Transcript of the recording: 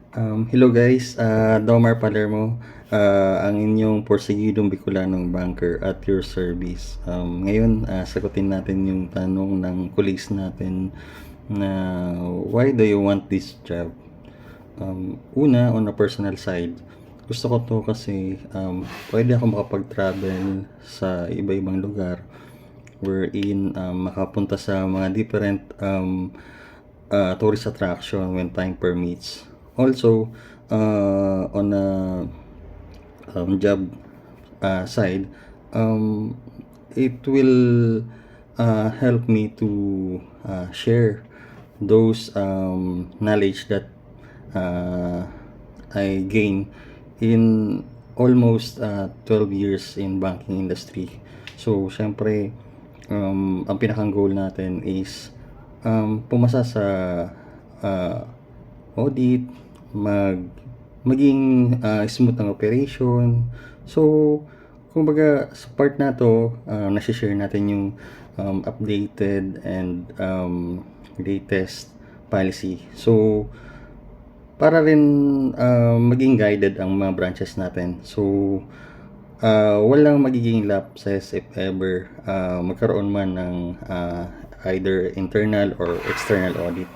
Hello guys, Domar Palermo, ang inyong porsigidong Bicolanong banker at your service. Ngayon, sagutin natin yung tanong ng colleagues natin na why do you want this job? Una, on a personal side, gusto ko to kasi pwede ako makapag-travel sa iba-ibang lugar wherein makapunta sa mga different tourist attraction when time permits. Also, on a job side, it will help me to share those knowledge that I gain in almost 12 years in banking industry. So, syempre, ang pinakang goal natin is pumasa sa audit, maging smooth ang operation. So, kumbaga sa part na to, nasi-share natin yung updated and latest policy. So, para rin maging guided ang mga branches natin. So, walang magiging lapses if ever magkaroon man ng either internal or external audit.